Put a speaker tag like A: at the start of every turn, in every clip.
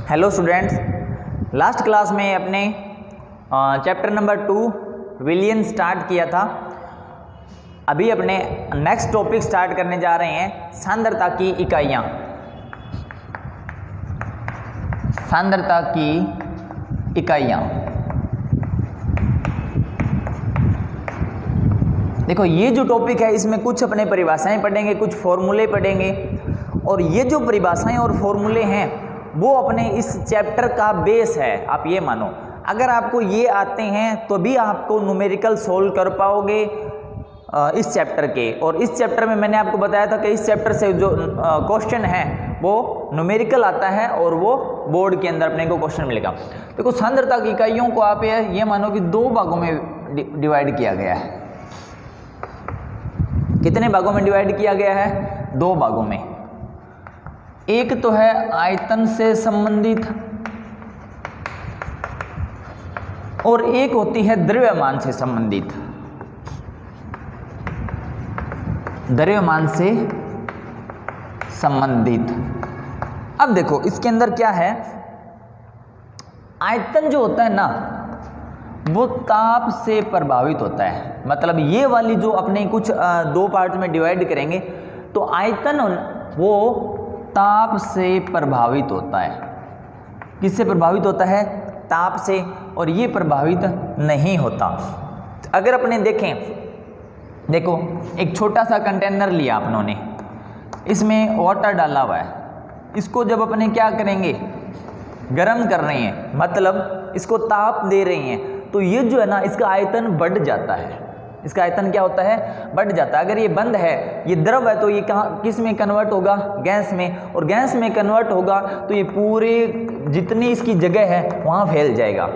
A: Hello students, last class में अपने chapter number 2 विलियन start किया था। अभी अपने नेक्स्ट टॉपिक स्टार्ट करने जा रहे हैं सांद्रता की इकाइयाँ। सांद्रता की इकाइयाँ, देखो ये जो टॉपिक है इसमें कुछ अपने परिभाषाएं पढ़ेंगे, कुछ फॉर्मूले पढ़ेंगे, और ये जो परिभाषाएं और फॉर्मूले हैं वो अपने इस चैप्टर का बेस है। आप ये मानो, अगर आपको ये आते हैं तो भी आपको न्यूमेरिकल सोल्व कर पाओगे इस चैप्टर के। और इस चैप्टर में मैंने आपको बताया था कि इस चैप्टर से जो क्वेश्चन है वो न्यूमेरिकल आता है और वो बोर्ड के अंदर अपने को क्वेश्चन मिलेगा। देखो सांद्रता की इकाइयों को आप ये मानो कि दो भागों में डिवाइड किया गया है। कितने भागों में डिवाइड किया गया है? दो भागों में। एक तो है आयतन से संबंधित और एक होती है द्रव्यमान से संबंधित। द्रव्यमान से संबंधित। अब देखो इसके अंदर क्या है, आयतन जो होता है ना वो ताप से प्रभावित होता है। मतलब ये वाली जो अपने कुछ दो पार्ट में डिवाइड करेंगे तो आयतन वो ताप से प्रभावित होता है। किससे प्रभावित होता है? ताप से। और ये प्रभावित नहीं होता। अगर अपने देखें, देखो एक छोटा सा कंटेनर लिया अपनों ने, इसमें वाटर डाला हुआ है। इसको जब अपने क्या करेंगे, गर्म कर रहे हैं, मतलब इसको ताप दे रहे हैं, तो ये जो है ना इसका आयतन बढ़ जाता है। इसका आयतन क्या होता है? बढ़ जाता है। अगर ये बंद है, ये द्रव है, तो ये कहाँ किस में कन्वर्ट होगा? गैस में। और गैस में कन्वर्ट होगा तो ये पूरे जितनी इसकी जगह है वहाँ फैल जाएगा।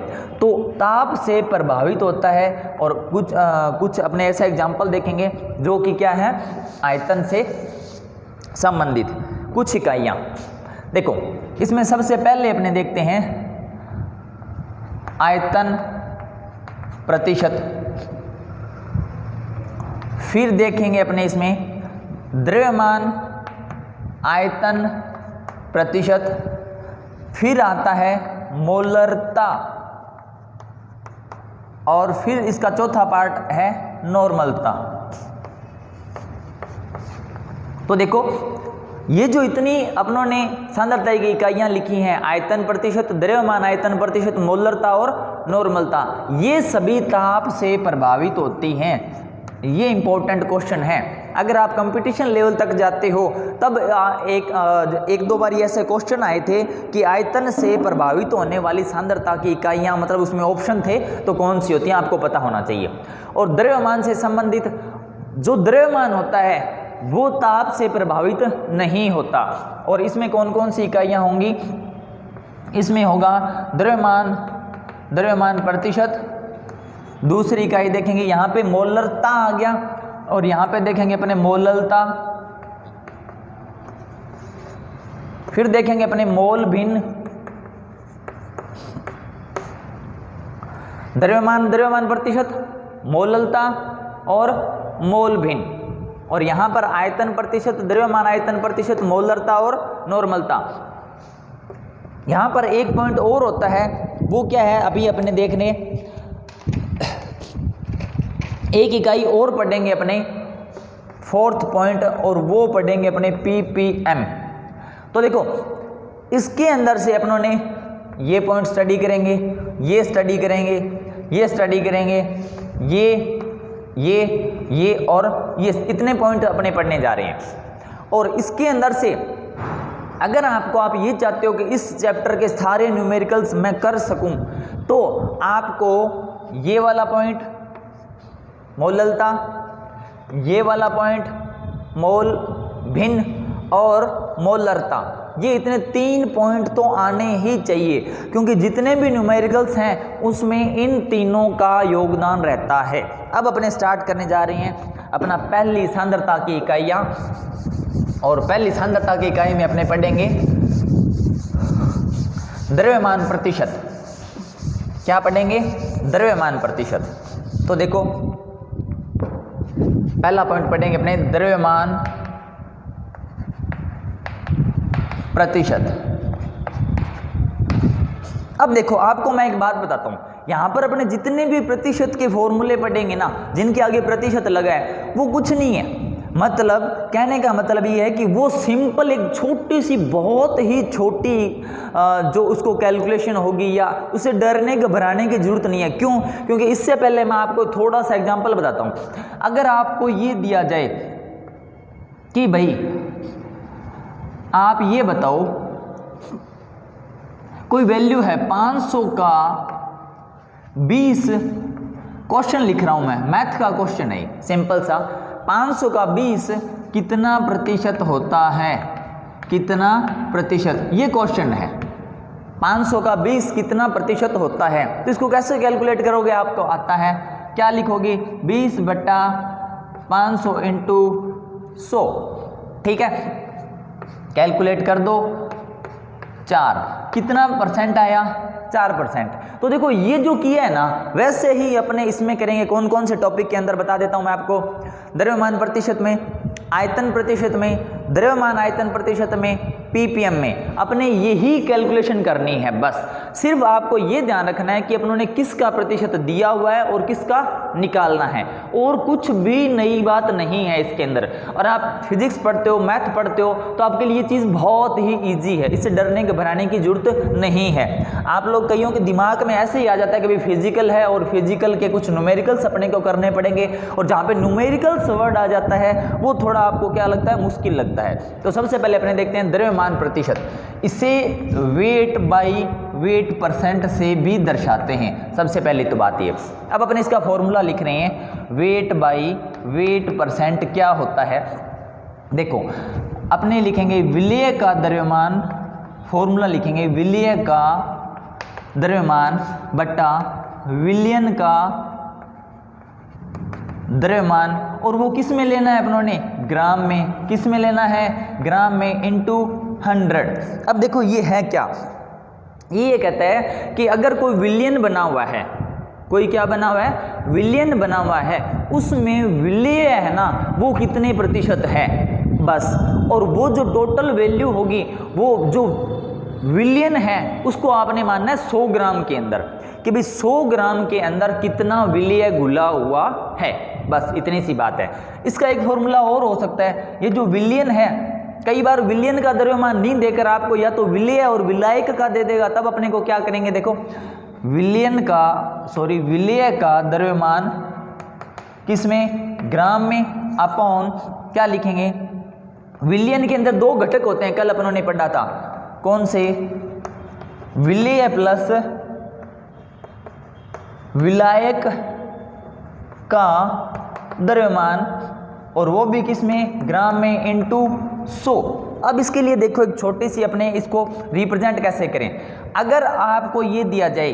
A: तो ताप से प्रभावित होता है। और कुछ अपने ऐसा एग्जाम्पल देखेंगे जो कि क्या है, आयतन से संबंधित कुछ इकाइयाँ। देखो इसमें सबसे पहले अपने देखते हैं आयतन प्रतिशत, फिर देखेंगे अपने इसमें द्रव्यमान आयतन प्रतिशत, फिर आता है मोलरता, और फिर इसका चौथा पार्ट है नॉर्मलता। तो देखो ये जो इतनी अपनों ने सांद्रता की इकाइयां लिखी हैं, आयतन प्रतिशत, द्रव्यमान आयतन प्रतिशत, मोलरता और नॉर्मलता, ये सभी ताप से प्रभावित होती हैं। ये इंपॉर्टेंट क्वेश्चन है। अगर आप कंपटीशन लेवल तक जाते हो तब एक दो बार ऐसे क्वेश्चन आए थे कि आयतन से प्रभावित होने वाली सांद्रता की इकाइयां, मतलब उसमें ऑप्शन थे तो कौन सी होती हैं, आपको पता होना चाहिए। और द्रव्यमान से संबंधित जो द्रव्यमान होता है वो ताप से प्रभावित नहीं होता। और इसमें कौन कौन सी इकाइयां होंगी? इसमें होगा द्रव्यमान प्रतिशत, दूसरी इकाई देखेंगे यहाँ पे मोलरता आ गया, और यहाँ पे देखेंगे अपने मोललता, फिर देखेंगे अपने मोल भिन्न, द्रव्यमान प्रतिशत, मोललता और मोल भिन्न। और यहाँ पर आयतन प्रतिशत, द्रव्यमान आयतन प्रतिशत, मोलरता और नॉर्मलता। यहाँ पर एक पॉइंट और होता है, वो क्या है अभी अपने देखने, एक इकाई और पढ़ेंगे अपने फोर्थ पॉइंट, और वो पढ़ेंगे अपने ppm। तो देखो इसके अंदर से अपनों ने ये पॉइंट स्टडी करेंगे, ये स्टडी करेंगे, ये स्टडी करेंगे, ये और ये इतने पॉइंट अपने पढ़ने जा रहे हैं। और इसके अंदर से अगर आप ये चाहते हो कि इस चैप्टर के सारे न्यूमेरिकल्स मैं कर सकूं, तो आपको ये वाला पॉइंट मोललता, ये वाला पॉइंट मोल भिन्न और मोलरता, ये इतने 3 पॉइंट तो आने ही चाहिए, क्योंकि जितने भी न्यूमेरिकल्स हैं उसमें इन तीनों का योगदान रहता है। अब अपने स्टार्ट करने जा रहे हैं अपना पहली सांद्रता की इकाइयाँ। और पहली सांद्रता की इकाई में अपने पढ़ेंगे द्रव्यमान प्रतिशत। क्या पढ़ेंगे? द्रव्यमान प्रतिशत। तो देखो पहला पॉइंट पढ़ेंगे अपने द्रव्यमान प्रतिशत। अब देखो आपको मैं एक बात बताता हूँ, यहाँ पर अपने जितने भी प्रतिशत के फॉर्मूले पढ़ेंगे ना, जिनके आगे प्रतिशत लगा है, वो कुछ नहीं है। मतलब कहने का मतलब ये है कि वो सिंपल एक छोटी सी, बहुत ही छोटी जो उसको कैलकुलेशन होगी, या उसे डरने घबराने की जरूरत नहीं है। क्यों? क्योंकि इससे पहले मैं आपको थोड़ा सा एग्जांपल बताता हूँ। अगर आपको ये दिया जाए कि भाई आप ये बताओ, कोई वैल्यू है 500 का 20, क्वेश्चन लिख रहा हूं मैं, मैथ का क्वेश्चन है सिंपल सा, 500 का 20 कितना प्रतिशत होता है, कितना प्रतिशत, ये क्वेश्चन है। 500 का 20 कितना प्रतिशत होता है, तो इसको कैसे कैलकुलेट करोगे? आपको आता है, क्या लिखोगे? 20 बटा 500 इंटू 100, ठीक है, कैलकुलेट कर दो, 4, कितना परसेंट आया? 4%। तो देखो ये जो किया है ना, वैसे ही अपने इसमें करेंगे। कौन कौन से टॉपिक के अंदर बता देता हूं मैं आपको। द्रव्यमान प्रतिशत में, आयतन प्रतिशत में, द्रव्यमान आयतन प्रतिशत में, पीपीएम में अपने यही कैलकुलेशन करनी है। बस सिर्फ आपको ये ध्यान रखना है कि अपनों ने किसका प्रतिशत दिया हुआ है और किसका निकालना है, और कुछ भी नई बात नहीं है इसके अंदर। और आप फिजिक्स पढ़ते हो, मैथ पढ़ते हो, तो आपके लिए ये चीज़ बहुत ही ईजी है, इससे डरने घबराने की जरूरत नहीं है। आप लोग कईयों के दिमाग में ऐसे ही आ जाता है कि भाई फिजिकल है और फिजिकल के कुछ न्यूमेरिकल्स अपने को करने पड़ेंगे, और जहाँ पे न्यूमेरिकल्स वर्ड आ जाता है वो थोड़ा आपको क्या लगता है, मुश्किल लगता है। तो सबसे पहले अपने देखते हैं द्रव्यमान प्रतिशत। इसे वेट बाई वेट परसेंट से भी दर्शाते हैं, सबसे पहले तो बात ये। अब अपने इसका फॉर्मूला लिख रहे हैं, वेट बाई वेट परसेंट क्या होता है। देखो अपने लिखेंगे विलेय का द्रव्यमान, फॉर्मूला लिखेंगे विलेय का द्रव्यमान बटा विलयन का द्रव्यमान, और वो किस में लेना है अपनों ने? ग्राम में। किस में लेना है? ग्राम में, इंटू 100। अब देखो ये है क्या, ये कहता है कि अगर कोई विलयन बना हुआ है, कोई क्या बना हुआ है? विलयन बना हुआ है, उसमें विलेय है ना, वो कितने प्रतिशत है, बस। और वो जो टोटल वैल्यू होगी, वो जो विलयन है उसको आपने मानना है 100 ग्राम के अंदर, कि भाई 100 ग्राम के अंदर कितना विलेय घुला हुआ है, बस इतनी सी बात है। इसका एक फॉर्मूला और हो सकता है, ये जो विलयन है, कई बार विलयन का द्रव्यमान नहीं देकर आपको या तो विलेय और विलायक का दे देगा, तब अपने को क्या करेंगे? देखो विलेय का द्रव्यमान किस में? ग्राम में, अपॉन क्या लिखेंगे? विलयन के अंदर 2 घटक होते हैं, कल अपनों ने पढ़ा था, कौन से? विलेय प्लस विलायक का द्रव्यमान, और वो भी किस में? ग्राम में, इंटू 100। अब इसके लिए देखो एक छोटी सी अपने इसको रिप्रेजेंट कैसे करें। अगर आपको ये दिया जाए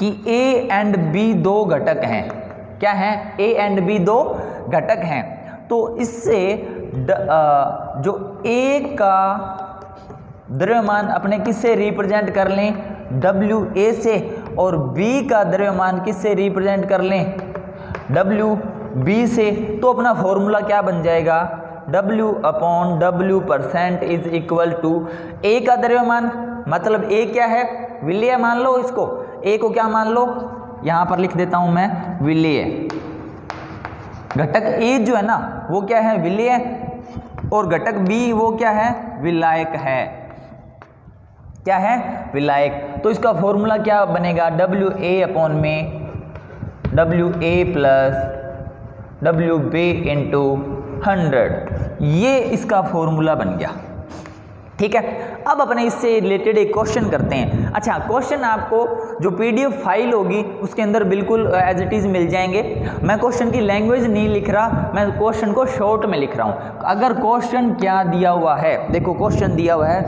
A: कि A एंड B 2 घटक हैं, क्या हैं? A एंड B 2 घटक हैं, तो इससे जो A का द्रव्यमान अपने किससे रिप्रेजेंट कर लें? WA से, और B का द्रव्यमान किससे रिप्रेजेंट कर लें? WB से। तो अपना फॉर्मूला क्या बन जाएगा? W upon W% is equal to A का द्रव्यमान, मतलब A क्या है? विलेय मान लो इसको, A को क्या मान लो? यहां पर लिख देता हूं मैं विलेय। घटक A जो है ना वो क्या है? विलेय, और घटक B वो क्या है? विलायक है। क्या है? विलायक। तो इसका फॉर्मूला क्या बनेगा? WA अपॉन में WA प्लस WB इंटू 100, ये इसका फॉर्मूला बन गया। ठीक है, अब अपने इससे रिलेटेड एक क्वेश्चन करते हैं। अच्छा, क्वेश्चन आपको जो PDF फाइल होगी उसके अंदर बिल्कुल एज इट इज़ मिल जाएंगे। मैं क्वेश्चन की लैंग्वेज नहीं लिख रहा, मैं क्वेश्चन को शॉर्ट में लिख रहा हूँ। अगर क्वेश्चन क्या दिया हुआ है, देखो क्वेश्चन दिया हुआ है,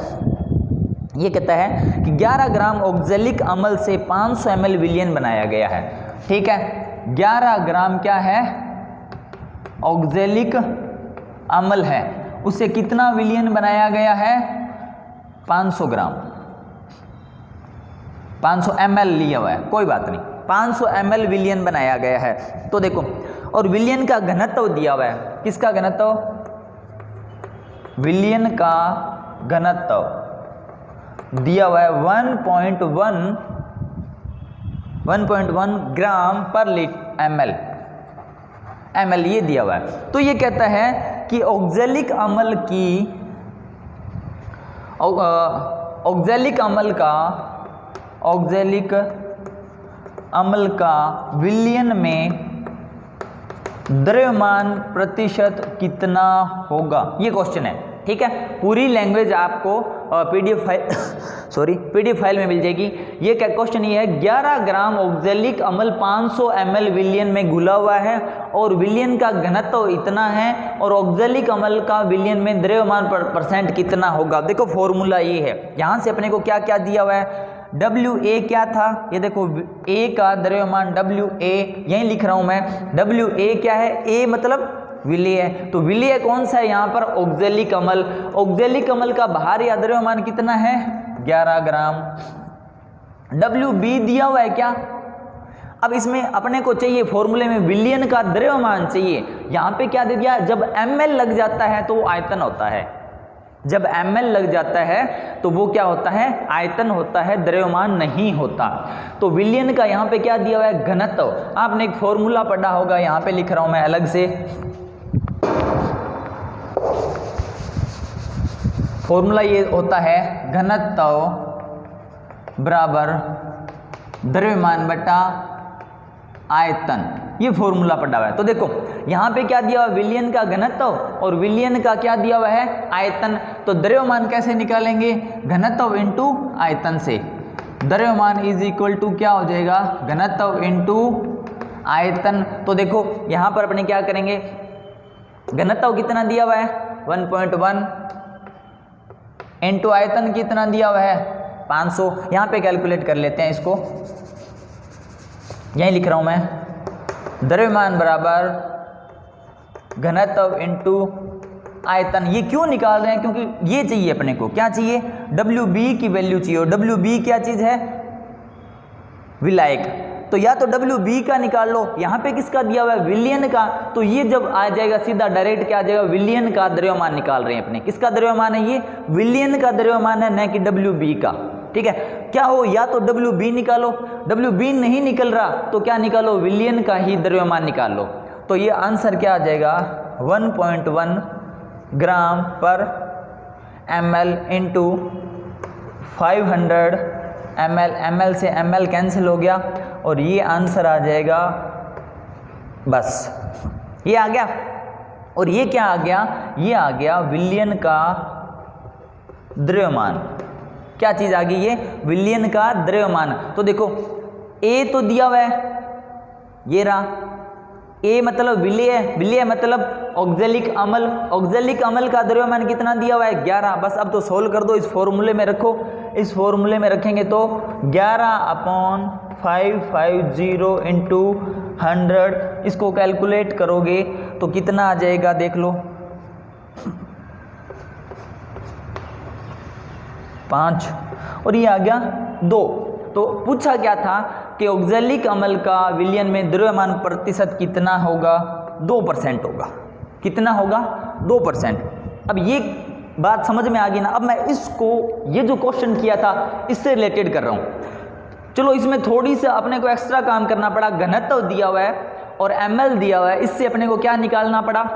A: ये कहता है कि 11 ग्राम ऑक्जेलिक अम्ल से 500 ml विलयन बनाया गया है। ठीक है, 11 ग्राम क्या है? ऑक्जेलिक अम्ल है, उससे कितना विलयन बनाया गया है? 500 ग्राम, 500 ml लिया हुआ है, कोई बात नहीं, 500 ml विलयन बनाया गया है। तो देखो, और विलयन का घनत्व दिया हुआ है। किसका घनत्व? विलयन का घनत्व। दिया हुआ है 1.1 ग्राम पर ml ये दिया हुआ है। तो ये कहता है कि ऑक्जेलिक अम्ल का विलयन में द्रव्यमान प्रतिशत कितना होगा, ये क्वेश्चन है। ठीक है, पूरी लैंग्वेज आपको पीडीएफ फाइल में मिल जाएगी। ये क्या क्वेश्चन ये है, 11 ग्राम ऑक्जेलिक अम्ल 500 ml विलयन में घुला हुआ है और विलयन का घनत्व इतना है और ऑक्जेलिक अम्ल का विलयन में द्रव्यमान परसेंट कितना होगा। देखो फॉर्मूला ये है, यहाँ से अपने को क्या क्या दिया हुआ है, WA क्या था, ये देखो A का द्रव्यमान WA यहीं लिख रहा हूं मैं। WA क्या है, A मतलब विलय है, तो विलय कौन सा है यहाँ पर, ऑक्जेलिक अम्ल। ऑक्जेलिक अम्ल का बाहरी द्रव्यमान कितना है, 11 ग्राम। WB दिया हुआ है क्या, अब इसमें अपने को चाहिए फॉर्मूले में विलयन का द्रव्यमान चाहिए। यहाँ पे क्या दे दिया, जब ml लग जाता है तो वो आयतन होता है, जब ml लग जाता है तो वो क्या होता है, आयतन होता है, द्रव्यमान नहीं होता। तो विलयन का यहाँ पे क्या दिया हुआ है, घनत्व। आपने एक फॉर्मूला पढ़ा होगा, यहाँ पे लिख रहा हूं मैं अलग से। फॉर्मूला ये होता है घनत्व बराबर द्रव्यमान बटा आयतन, ये फॉर्मूला पढ़ा हुआ है। तो देखो यहाँ पे क्या दिया हुआ है, विलयन का घनत्व और विलयन का क्या दिया हुआ है, आयतन। तो द्रव्यमान कैसे निकालेंगे, घनत्व इंटू आयतन से। द्रव्यमान इज इक्वल टू क्या हो जाएगा, घनत्व इंटू आयतन। तो देखो यहाँ पर अपने क्या करेंगे, घनत्व कितना दिया हुआ है 1.1 इंटू आयतन कितना दिया हुआ है 500। यहाँ पे कैलकुलेट कर लेते हैं इसको, यही लिख रहा हूं मैं, द्रव्यमान बराबर घनत्व इंटू आयतन। ये क्यों निकाल रहे हैं, क्योंकि ये चाहिए अपने को, क्या चाहिए, WB की वैल्यू चाहिए। और WB क्या चीज है, विलायक। तो या तो WB का निकाल लो, यहाँ पे किसका दिया हुआ है, विलयन का। तो ये जब आ जाएगा सीधा डायरेक्ट क्या आ जाएगा, विलयन का द्रव्यमान निकाल रहे हैं अपने। किसका द्रव्यमान है ये, विलयन का द्रव्यमान है, न कि WB का। ठीक है, क्या हो, या तो WB निकालो, WB नहीं निकल रहा तो क्या निकालो, विलयन का ही द्रव्यमान निकाल लो। तो ये आंसर क्या आ जाएगा, 1.1 ग्राम पर ml इंटू 500 ml। ml से ml कैंसिल हो गया और ये आंसर आ जाएगा, बस ये आ गया। और ये क्या आ गया, ये आ गया विलयन का द्रव्यमान। क्या चीज आ गई, ये विलयन का द्रव्यमान। तो देखो A तो दिया हुआ है, ये रहा A मतलब विलय, विलय मतलब ऑक्जेलिक अम्ल। ऑक्जेलिक अम्ल का द्रव्यमान कितना दिया हुआ है 11। बस अब तो सोल्व कर दो, इस फॉर्मूले में रखो। इस फॉर्मूले में रखेंगे तो 11/550 इंटू 100, इसको कैलकुलेट करोगे तो कितना आ जाएगा, देख लो 5 और ये आ गया 2। तो पूछा क्या था कि ऑक्जेलिक अम्ल का विलयन में द्रव्यमान प्रतिशत कितना होगा, 2% होगा। कितना होगा, 2%। अब ये बात समझ में आ गई ना। अब मैं इसको, ये जो क्वेश्चन किया था इससे रिलेटेड कर रहा हूँ। चलो इसमें थोड़ी सी अपने को एक्स्ट्रा काम करना पड़ा। घनत्व दिया हुआ है और ml दिया हुआ है, इससे अपने को क्या निकालना पड़ा,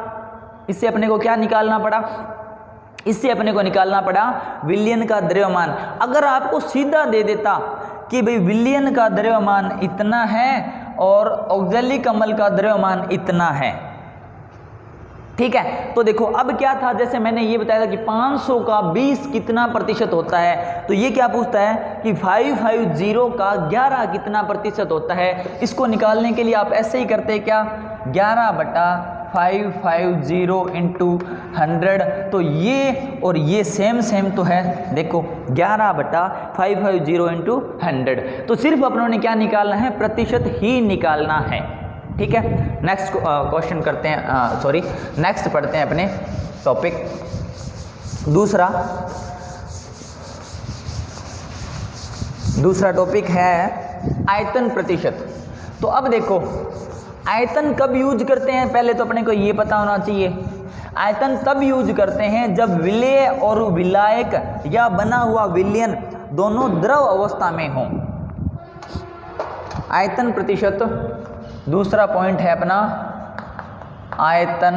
A: इससे अपने को क्या निकालना पड़ा, इससे अपने को निकालना पड़ा विलयन का द्रव्यमान। अगर आपको सीधा दे देता कि भाई विलयन का द्रव्यमान इतना है और ऑक्जेलिक अम्ल का द्रव्यमान इतना है, ठीक है। तो देखो अब क्या था, जैसे मैंने ये बताया था कि 500 का 20 कितना प्रतिशत होता है, तो ये क्या पूछता है कि 550 का 11 कितना प्रतिशत होता है। इसको निकालने के लिए आप ऐसे ही करते हैं, क्या 11/550 इंटू 100। तो ये और ये सेम तो है, देखो 11/550 इंटू 100। तो सिर्फ अपनों ने क्या निकालना है, प्रतिशत ही निकालना है। ठीक है, नेक्स्ट क्वेश्चन करते हैं, नेक्स्ट पढ़ते हैं अपने टॉपिक। दूसरा टॉपिक है आयतन प्रतिशत। तो अब देखो आयतन कब यूज करते हैं, पहले तो अपने को ये पता होना चाहिए। आयतन तब यूज करते हैं जब विलेय और विलायक या बना हुआ विलयन दोनों द्रव अवस्था में हों। आयतन प्रतिशत, दूसरा पॉइंट है अपना आयतन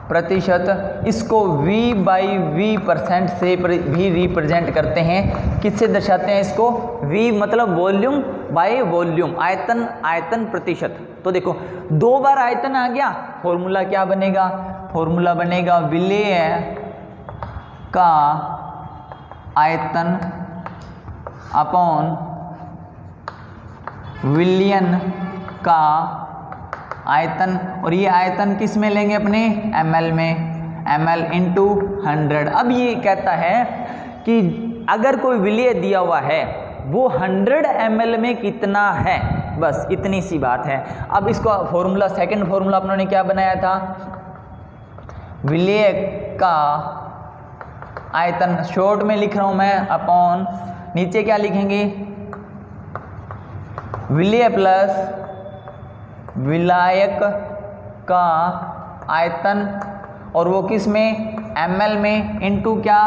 A: प्रतिशत, इसको V/V% से भी रिप्रेजेंट करते हैं। किससे दर्शाते हैं इसको? V मतलब वॉल्यूम बाय वॉल्यूम, आयतन प्रतिशत। तो देखो 2 बार आयतन आ गया, फॉर्मूला क्या बनेगा? फॉर्मूला बनेगा विलेय का आयतन अपॉन विलयन का आयतन, और ये आयतन किस में लेंगे अपने? ml में, ml इंटू 100। अब ये कहता है कि अगर कोई विलेय दिया हुआ है वो 100 ml में कितना है, बस इतनी सी बात है। अब इसको फॉर्मूला, सेकंड फॉर्मूला अपनों ने क्या बनाया था? विलेय का आयतन, शॉर्ट में लिख रहा हूं मैं, अपॉन नीचे क्या लिखेंगे? विलेय प्लस विलायक का आयतन, और वो किस में? ml में, इनटू क्या?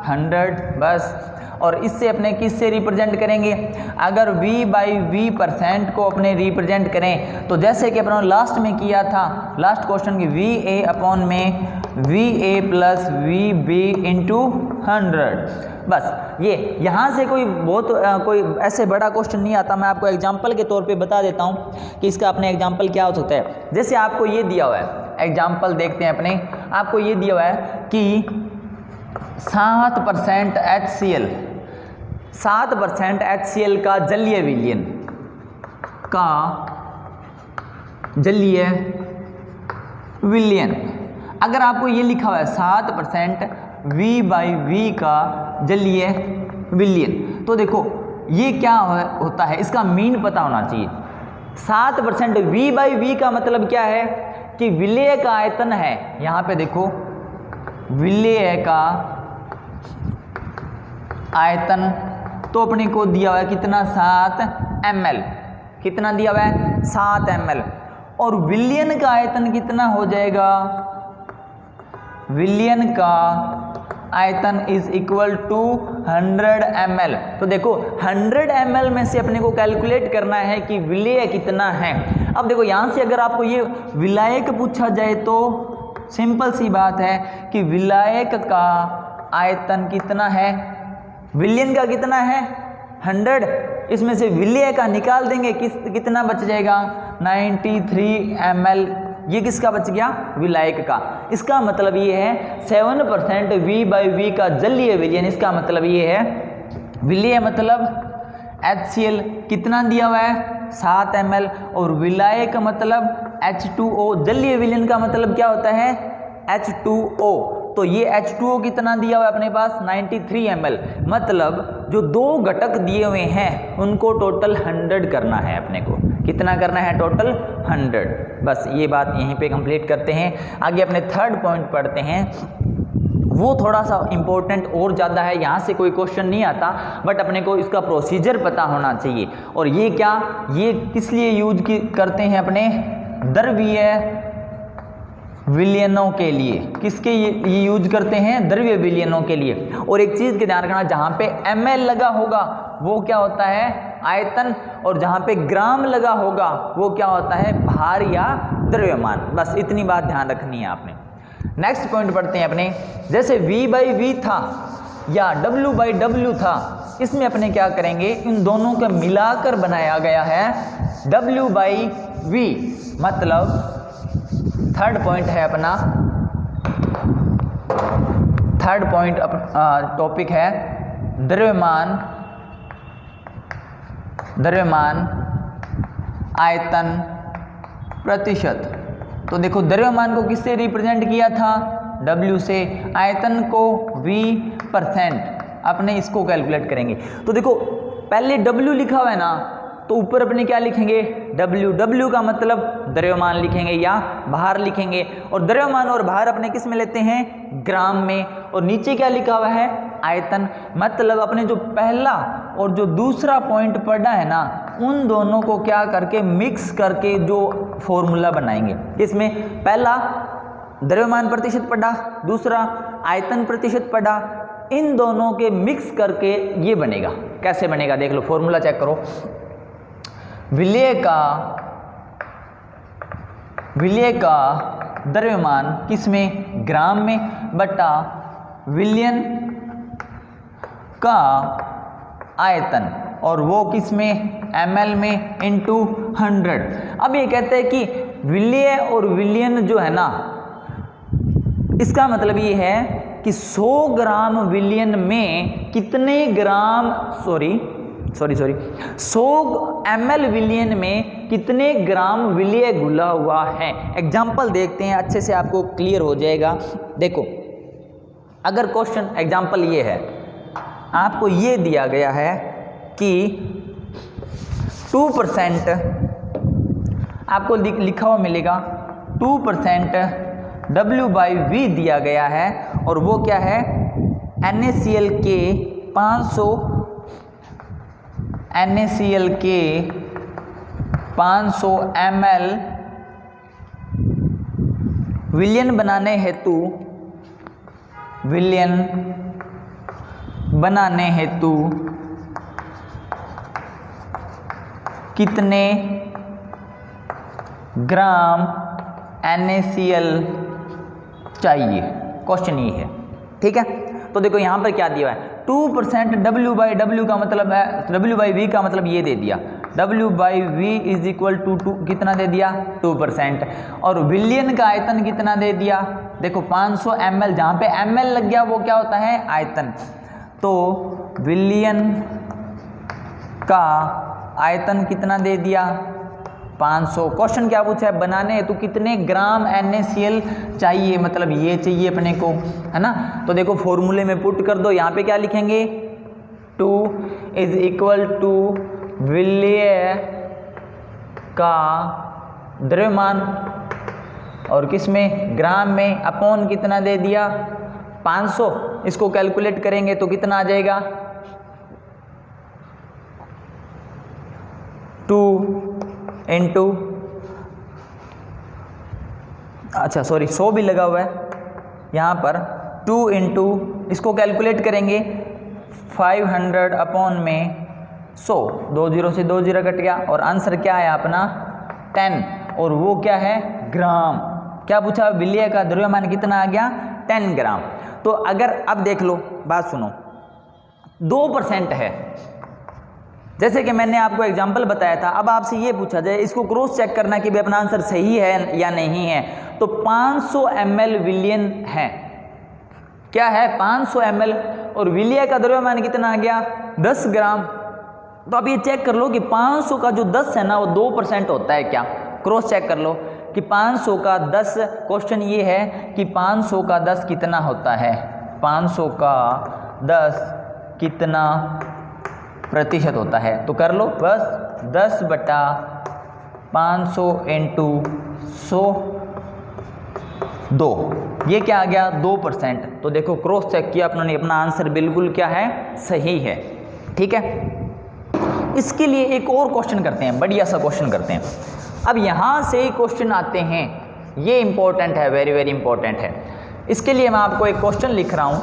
A: 100, बस। और इससे अपने किस से रिप्रेजेंट करेंगे? अगर V/V% को अपने रिप्रेजेंट करें तो जैसे कि अपने लास्ट में किया था, लास्ट क्वेश्चन की VA अपॉन में VA प्लस VB इंटू 100, बस। ये यहाँ से कोई ऐसे बड़ा क्वेश्चन नहीं आता। मैं आपको एग्जाम्पल के तौर पे बता देता हूँ कि इसका अपने एग्जाम्पल क्या हो सकता है। जैसे आपको ये दिया हुआ है, एग्जाम्पल देखते हैं अपने। आपको ये दिया हुआ है कि 7% HCl, 7% HCl का जलीय विलयन का जलीय विलयन, अगर आपको ये लिखा हुआ है 7% V/V का जलीय विलयन, तो देखो ये क्या होता है, इसका मीन पता होना चाहिए। 7% V/V का मतलब क्या है कि विलेय का आयतन है, यहाँ पे देखो विलेय का आयतन तो अपने को दिया हुआ है कितना? 7 ml। कितना दिया हुआ है? 7 ml। और विलयन का आयतन कितना हो जाएगा? विलयन का आयतन इज इक्वल टू 100 ml। तो देखो 100 ml में से अपने को कैलकुलेट करना है कि विलेय कितना है। अब देखो यहाँ से अगर आपको ये विलायक पूछा जाए तो सिंपल सी बात है कि विलायक का आयतन कितना है? विलयन का कितना है? 100। इसमें से विलेय का निकाल देंगे, कितना बच जाएगा? 93 ml। ये किसका बच गया? विलायक का। इसका मतलब ये है 7% V/V का जलीय विलयन। इसका मतलब ये है विलेय मतलब HCl कितना दिया हुआ है? 7 ml, और विलायक मतलब H2O। जलीय विलयन का मतलब क्या होता है? H2O। तो ये H2O कितना दिया हुआ है अपने पास? 93 ml। मतलब जो 2 घटक दिए हुए हैं उनको टोटल 100 करना है अपने को। कितना करना है? टोटल 100। बस ये बात यहीं पे कंप्लीट करते हैं। आगे अपने थर्ड पॉइंट पढ़ते हैं, वो थोड़ा सा इम्पोर्टेंट और ज़्यादा है। यहाँ से कोई क्वेश्चन नहीं आता, बट अपने को इसका प्रोसीजर पता होना चाहिए। और ये क्या, ये किस लिए यूज करते हैं? अपने द्रव्य विलयनों के लिए। किसके ये यूज करते हैं? द्रव्य विलयनों के लिए। और एक चीज़ के ध्यान रखना, जहाँ पे ml लगा होगा वो क्या होता है? आयतन, और जहाँ पे ग्राम लगा होगा वो क्या होता है? भार या द्रव्यमान। बस इतनी बात ध्यान रखनी है आपने। नेक्स्ट पॉइंट पढ़ते हैं अपने। जैसे V/V था या W/W था, इसमें अपने क्या करेंगे? इन दोनों का मिलाकर बनाया गया है W/V। मतलब थर्ड पॉइंट है अपना, थर्ड पॉइंट टॉपिक है द्रव्यमान आयतन प्रतिशत। तो देखो द्रव्यमान को किससे रिप्रेजेंट किया था? W से। आयतन को V%। अपने इसको कैलकुलेट करेंगे। तो देखो पहले W लिखा हुआ है ना, तो ऊपर अपने क्या लिखेंगे? W का मतलब द्रव्यमान लिखेंगे या भार लिखेंगे। और द्रव्यमान और भार अपने किस में लेते हैं? ग्राम में। और नीचे क्या लिखा हुआ है? आयतन। मतलब अपने जो पहला और जो दूसरा पॉइंट पढ़ा है ना, उन दोनों को क्या करके मिक्स करके जो फॉर्मूला बनाएंगे। इसमें पहला द्रव्यमान प्रतिशत पढ़ा, दूसरा आयतन प्रतिशत पढ़ा, इन दोनों के मिक्स करके ये बनेगा। कैसे बनेगा देख लो, फॉर्मूला चेक करो। विलय का द्रव्यमान किसमें, ग्राम में, बटा विलयन का आयतन, और वो किसमें, ml में, इनटू 100। अब ये कहते हैं कि विलय और विलयन जो है ना, इसका मतलब ये है कि 100 ग्राम विलयन में कितने ग्राम 100 ml विलयन में कितने ग्राम विलय घुला हुआ है। एग्जाम्पल देखते हैं, अच्छे से आपको क्लियर हो जाएगा। देखो, अगर क्वेश्चन एग्जाम्पल ये है, आपको ये दिया गया है कि 2%, आपको लिखा हुआ मिलेगा 2% W/V दिया गया है, और वो क्या है, NaCl के 500 ml विलयन बनाने हेतु कितने ग्राम NaCl चाहिए, क्वेश्चन ये है। ठीक है, तो देखो यहाँ पर क्या दिया है, 2% W/W का मतलब है, W/V का मतलब ये दे दिया, W/V इज इक्वल टू कितना दे दिया, 2%, और विलयन का आयतन कितना दे दिया, देखो 500 ml, जहाँ पे ml लग गया वो क्या होता है, आयतन। तो विलयन का आयतन कितना दे दिया, 500। क्वेश्चन क्या पूछा है, बनाने हेतु कितने ग्राम NaCl चाहिए, मतलब ये चाहिए अपने को, है ना। तो देखो फॉर्मूले में पुट कर दो, यहाँ पे क्या लिखेंगे, 2 इज इक्वल टू विलय का द्रव्यमान, और किस में, ग्राम में, अपॉन कितना दे दिया, 500। इसको कैलकुलेट करेंगे तो कितना आ जाएगा, 2 इंटू, अच्छा सॉरी 100 भी लगा हुआ है यहाँ पर, 2 इंटू, इसको कैलकुलेट करेंगे 500 अपॉन में 100, 2 0 से 2 0 कट गया, और आंसर क्या है अपना 10, और वो क्या है, ग्राम। क्या पूछा, विलय का द्रव्यमान कितना आ गया, 10 ग्राम। तो अगर अब देख लो, बात सुनो, 2% है, जैसे कि मैंने आपको एग्जाम्पल बताया था। अब आपसे ये पूछा जाए, इसको क्रॉस चेक करना कि भाई अपना आंसर सही है या नहीं है, तो 500 ml विलयन है, क्या है, 500 ml, और विलय का द्रव्यमान कितना आ गया, 10 ग्राम। तो अब ये चेक कर लो कि 500 का जो 10 है ना, वो 2% होता है क्या, क्रॉस चेक कर लो कि 500 का 10, क्वेश्चन ये है कि 500 का 10 कितना होता है, 500 का 10 कितना प्रतिशत होता है, तो कर लो बस 10/500 इंटू 100, 2, ये क्या आ गया, 2%। तो देखो क्रॉस चेक किया अपनों ने, अपना आंसर बिल्कुल क्या है, सही है। ठीक है, इसके लिए एक और क्वेश्चन करते हैं, बढ़िया सा क्वेश्चन करते हैं। अब यहाँ से क्वेश्चन आते हैं, ये इंपॉर्टेंट है, वेरी वेरी इंपॉर्टेंट है। इसके लिए मैं आपको एक क्वेश्चन लिख रहा हूँ,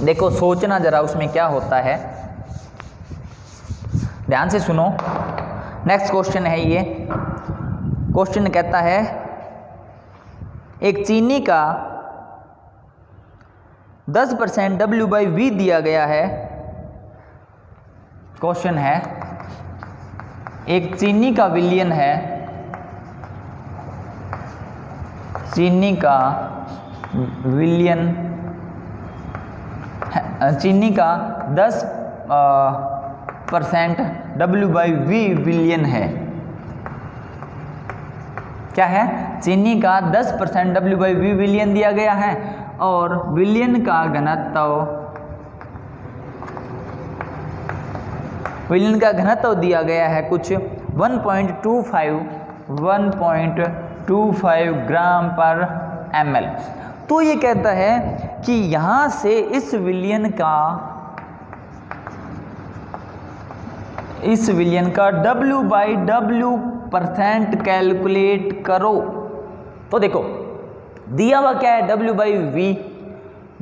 A: देखो सोचना जरा उसमें क्या होता है, ध्यान से सुनो। नेक्स्ट क्वेश्चन है ये, क्वेश्चन कहता है एक चीनी का 10% W/V दिया गया है। क्वेश्चन है एक चीनी का विलयन है, चीनी का विलयन, चीनी का 10% W/V विलयन है, क्या है, चीनी का 10% W/V विलयन दिया गया है, और विलयन का घनत्व दिया गया है कुछ 1.25 ग्राम पर ml। तो ये कहता है कि यहाँ से इस विलयन का W/W% कैलकुलेट करो। तो देखो दिया हुआ क्या है, W/V,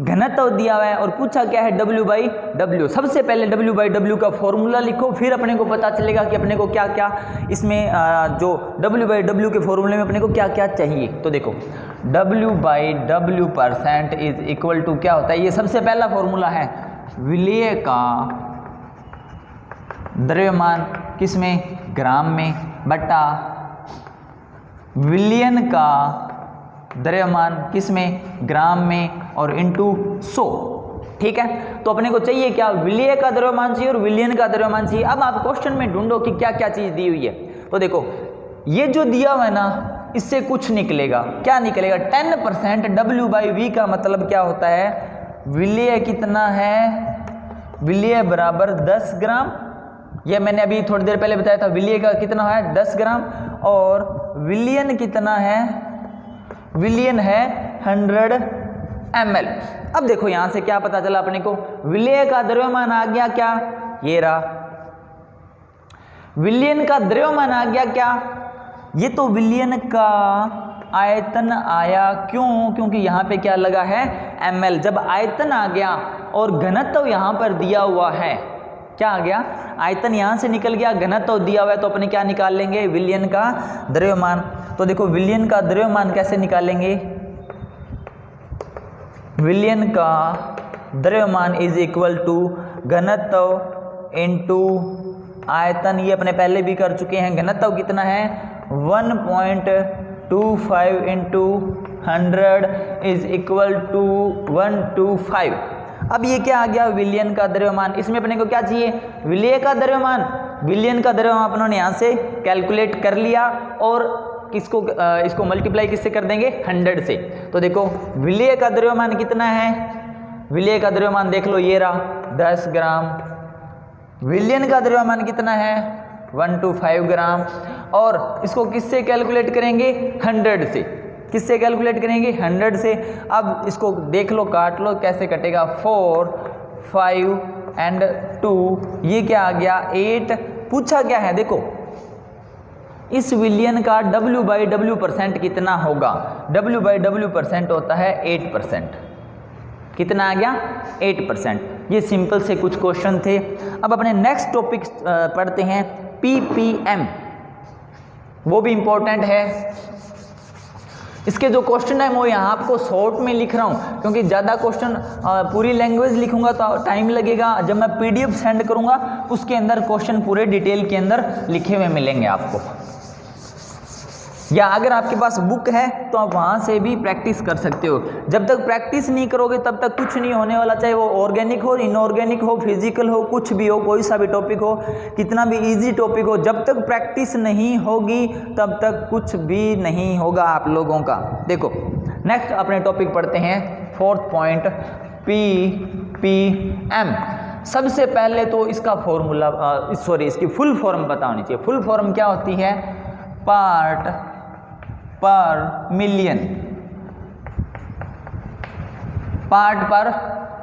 A: घनत्व दिया हुआ है और पूछा क्या है W/W। सबसे पहले W/W का फॉर्मूला लिखो, फिर अपने को पता चलेगा कि अपने को क्या क्या इसमें जो W/W के फॉर्मूले में अपने को क्या क्या चाहिए। तो देखो W/W% इज इक्वल टू क्या होता है, ये सबसे पहला फॉर्मूला है विलेय का द्रव्यमान किसमें, ग्राम में, बटा विलयन का द्रव्यमान किसमें, ग्राम में, और इंटू 100। ठीक है, तो अपने को चाहिए क्या, विलेय का द्रव्यमान चाहिए और विलयन का द्रव्यमान चाहिए। अब आप क्वेश्चन में ढूंढो कि क्या क्या चीज दी हुई है। तो देखो ये जो दिया हुआ है ना, इससे कुछ निकलेगा, क्या निकलेगा, 10% W/V का मतलब क्या होता है, विलेय कितना है, विलेय बराबर 10 ग्राम। यह मैंने अभी थोड़ी देर पहले बताया था, विलेय का कितना है 10 ग्राम, और विलयन कितना है, विलयन है 100 ml। अब देखो यहां से क्या पता चला अपने को, विलेय का द्रव्यमान आ गया क्या, ये रहा, विलयन का द्रव्यमान आ गया क्या, ये तो विलयन का आयतन आया, क्यों, क्योंकि यहां पे क्या लगा है ml। जब आयतन आ गया और घनत्व यहां पर दिया हुआ है, क्या आ गया, आयतन यहां से निकल गया, घनत्व दिया हुआ है, तो अपने क्या निकाल लेंगे, विलयन का द्रव्यमान। तो देखो विलयन का द्रव्यमान कैसे निकालेंगे, विलयन का द्रव्यमान इज इक्वल टू घनत्व इंटू आयतन। ये अपने पहले भी कर चुके हैं, घनत्व कितना है 1.25 इंटू 100 इज इक्वल टू 125। अब ये क्या आ गया, विलयन का द्रव्यमान। इसमें अपने को क्या चाहिए, विलेय का द्रव्यमान, विलयन का द्रव्यमान अपने यहाँ से कैलकुलेट कर लिया, और इसको मल्टीप्लाई किससे कर देंगे, 100 से। तो देखो विलेय का द्रव्यमान कितना है, विलेय का द्रव्यमान देख लो, ये रहा 10 ग्राम। विलयन का द्रव्यमान कितना है 125 ग्राम, और इसको किससे कैलकुलेट करेंगे, 100 से। किससे कैलकुलेट करेंगे, 100 से। अब इसको देख लो, काट लो, कैसे कटेगा, 4, 5 एंड 2, ये क्या आ गया 8। पूछा क्या है, देखो इस विलयन का W/W% कितना होगा, W/W% होता है 8%। कितना आ गया 8%। ये सिंपल से कुछ क्वेश्चन थे। अब अपने नेक्स्ट टॉपिक पढ़ते हैं ppm, वो भी इंपॉर्टेंट है। इसके जो क्वेश्चन है वो यहाँ आपको शॉर्ट में लिख रहा हूँ, क्योंकि ज़्यादा क्वेश्चन पूरी लैंग्वेज लिखूंगा तो टाइम लगेगा। जब मैं PDF सेंड करूँगा उसके अंदर क्वेश्चन पूरे डिटेल के अंदर लिखे हुए मिलेंगे आपको, या अगर आपके पास बुक है तो आप वहाँ से भी प्रैक्टिस कर सकते हो। जब तक प्रैक्टिस नहीं करोगे तब तक कुछ नहीं होने वाला, चाहे वो ऑर्गेनिक हो, इनऑर्गेनिक हो, फिजिकल हो, कुछ भी हो, कोई सा भी टॉपिक हो, कितना भी इजी टॉपिक हो, जब तक प्रैक्टिस नहीं होगी तब तक कुछ भी नहीं होगा आप लोगों का। देखो नेक्स्ट अपने टॉपिक पढ़ते हैं, 4th पॉइंट ppm। सबसे पहले तो इसका फॉर्मूला इसकी फुल फॉर्म पता होनी चाहिए। फुल फॉर्म क्या होती है, पार्ट पर मिलियन, पार्ट पर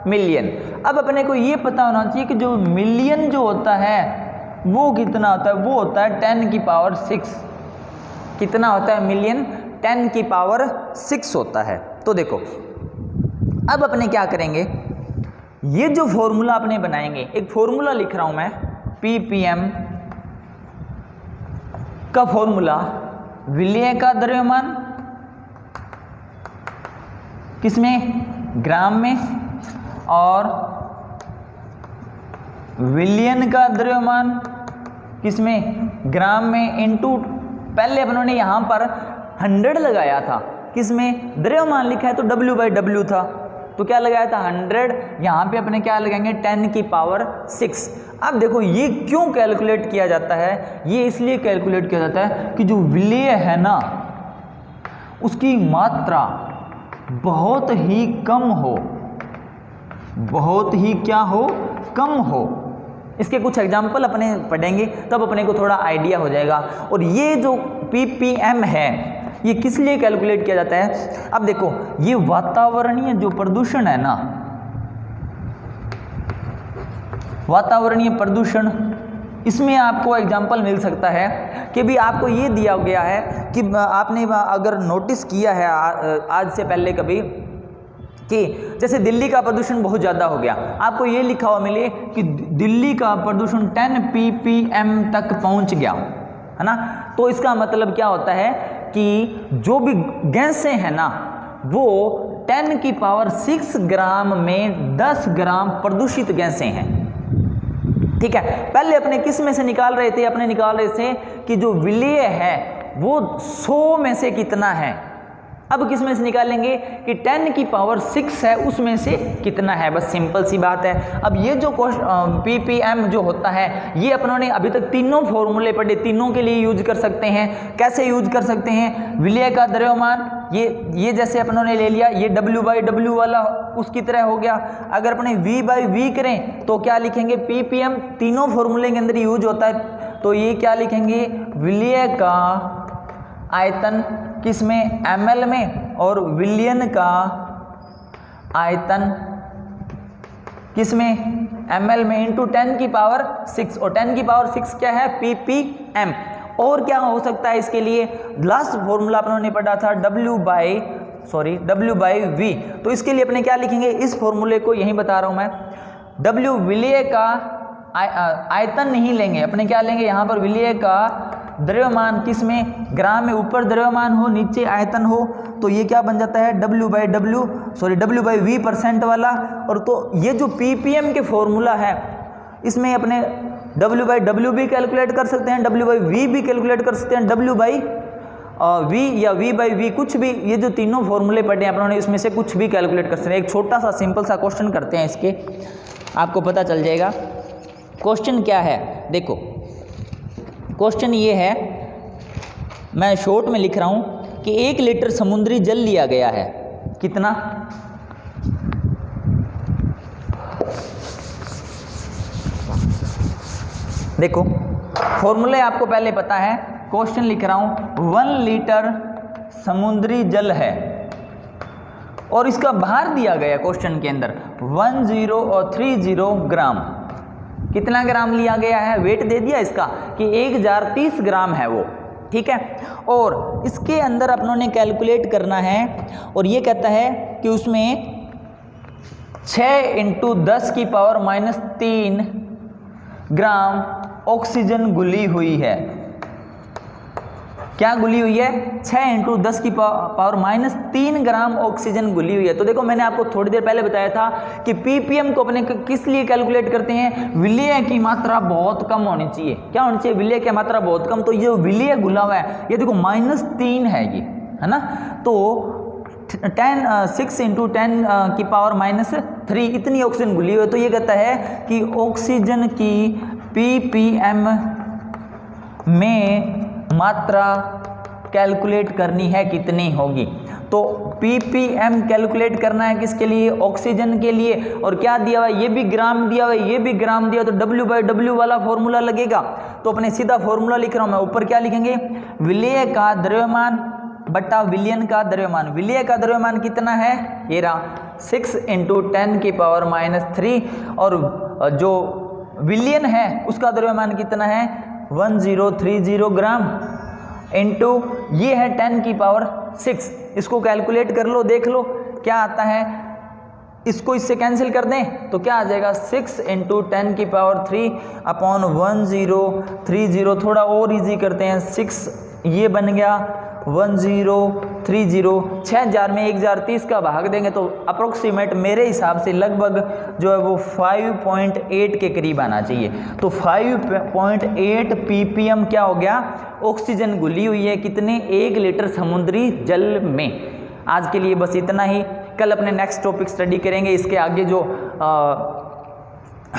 A: मिलियन। अब अपने को ये पता होना चाहिए कि जो मिलियन जो होता है वो कितना होता है, वो होता है 10⁶। कितना होता है मिलियन, 10⁶ होता है। तो देखो अब अपने क्या करेंगे, ये जो फॉर्मूला अपने बनाएंगे, एक फॉर्मूला लिख रहा हूं मैं, ppm का फॉर्मूला, विलेय का द्रव्यमान किसमें, ग्राम में, और विलयन का द्रव्यमान किसमें, ग्राम में, इनटू पहले अपनों ने यहां पर 100 लगाया था, किसमें, द्रव्यमान लिखा है तो W/W था, तो क्या लगाया था 100। यहाँ पे अपने क्या लगाएंगे 10⁶। अब देखो ये क्यों कैलकुलेट किया जाता है, ये इसलिए कैलकुलेट किया जाता है कि जो विलेय है ना उसकी मात्रा बहुत ही कम हो, बहुत ही क्या हो, कम हो। इसके कुछ एग्जाम्पल अपने पढ़ेंगे तब अपने को थोड़ा आइडिया हो जाएगा। और ये जो ppm है ये किस लिए कैलकुलेट किया जाता है, अब देखो ये वातावरणीय जो प्रदूषण है ना, वातावरणीय प्रदूषण, इसमें आपको एग्जाम्पल मिल सकता है कि भी आपको ये दिया गया है कि आपने अगर नोटिस किया है आज से पहले कभी कि जैसे दिल्ली का प्रदूषण बहुत ज़्यादा हो गया, आपको ये लिखा हुआ मिले कि दिल्ली का प्रदूषण 10 ppm तक पहुंच गया, है ना। तो इसका मतलब क्या होता है कि जो भी गैसें हैं ना वो 10 की पावर 6 ग्राम में 10 ग्राम प्रदूषित गैसें हैं। ठीक है, पहले अपने किस में से निकाल रहे थे, अपने निकाल रहे थे कि जो विलेय है वो 100 में से कितना है। अब किस में से निकालेंगे कि 10 की पावर 6 है उसमें से कितना है, बस सिंपल सी बात है। अब ये जो ppm जो होता है ये अपनों ने अभी तक तीनों फॉर्मूले पढ़े, तीनों के लिए यूज कर सकते हैं। कैसे यूज कर सकते हैं, विलेय का द्रव्यमान ये जैसे अपनों ने ले लिया, ये W/W वाला उसकी तरह हो गया। अगर अपने V/V करें तो क्या लिखेंगे, ppm तीनों फॉर्मूले के अंदर यूज होता है, तो ये क्या लिखेंगे, विलेय का आयतन किसमें, ml में, और विलयन का आयतन किसमें, ml में, इंटू 10 की पावर 6, और 10 की पावर 6 क्या है, ppm। और क्या हो सकता है इसके लिए, लास्ट फॉर्मूला अपनों ने पढ़ा था W/V, तो इसके लिए अपने क्या लिखेंगे, इस फॉर्मूले को यही बता रहा हूं मैं, W विलेय का आयतन नहीं लेंगे, अपने क्या लेंगे यहाँ पर, विलेय का द्रव्यमान किसमें, ग्राम में, ऊपर द्रव्यमान हो नीचे आयतन हो, तो ये क्या बन जाता है W/V% वाला। और तो ये जो ppm के फॉर्मूला है इसमें अपने W/W भी कैलकुलेट कर सकते हैं, W/V भी कैलकुलेट कर सकते हैं, W/V या V/V कुछ भी, ये जो तीनों फॉर्मूले पढ़े हैं अपनों ने इसमें से कुछ भी कैलकुलेट कर सकते हैं। एक छोटा सा सिंपल सा क्वेश्चन करते हैं, इसके आपको पता चल जाएगा। क्वेश्चन क्या है, देखो क्वेश्चन ये है, मैं शॉर्ट में लिख रहा हूं कि 1 लीटर समुद्री जल लिया गया है, कितना, देखो फॉर्मूले आपको पहले पता है, क्वेश्चन लिख रहा हूं 1 लीटर समुद्री जल है और इसका भार दिया गया क्वेश्चन के अंदर 1030 ग्राम, कितना ग्राम लिया गया है, वेट दे दिया इसका कि 1030 ग्राम है वो, ठीक है। और इसके अंदर अपनों ने कैलकुलेट करना है, और ये कहता है कि उसमें 6 × 10 की पावर -3 ग्राम ऑक्सीजन घुली हुई है। क्या घुली हुई है, 6 × 10 की पावर -3 ग्राम ऑक्सीजन घुली हुई है। तो देखो मैंने आपको थोड़ी देर पहले बताया था कि ppm को अपने किस लिए कैलकुलेट करते हैं, विलेय की मात्रा बहुत कम होनी चाहिए। क्या होनी चाहिए, विलेय की मात्रा बहुत कम। तो ये विलेय घुला हुआ है, ये देखो -3 है ये, है ना। तो 6 × 10 की पावर -3 इतनी ऑक्सीजन घुली हुई है। तो ये कहता है कि ऑक्सीजन की ppm में मात्रा कैलकुलेट करनी है, कितनी होगी। तो ppm कैलकुलेट करना है किसके लिए, ऑक्सीजन के लिए। और क्या दिया हुआ है, ये भी ग्राम दिया हुआ है, ये भी ग्राम दिया, तो W/W वाला फॉर्मूला लगेगा। तो अपने सीधा फॉर्मूला लिख रहा हूं मैं, ऊपर क्या लिखेंगे, विलेय का द्रव्यमान बटा विलयन का द्रव्यमान। विलेय का द्रव्यमान कितना है, ये रहा 6 × 10 की पावर -3, और जो विलयन है उसका द्रव्यमान कितना है 1030 ग्राम, इंटू ये है 10 की पावर 6। इसको कैलकुलेट कर लो, देख लो क्या आता है। इसको इससे कैंसिल कर दें तो क्या आ जाएगा, 6 × 10 की पावर 3 अपॉन 1030। थोड़ा और इजी करते हैं, 6 ये बन गया 1030, 6000 में 1030 का भाग देंगे तो अप्रोक्सीमेट मेरे हिसाब से लगभग जो है वो 5.8 के करीब आना चाहिए। तो 5.8 ppm क्या हो गया, ऑक्सीजन घुली हुई है कितने, 1 लीटर समुद्री जल में। आज के लिए बस इतना ही, कल अपने नेक्स्ट टॉपिक स्टडी करेंगे, इसके आगे जो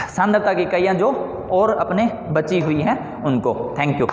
A: सांद्रता की इकाइयाँ जो और अपने बची हुई हैं उनको। Thank you.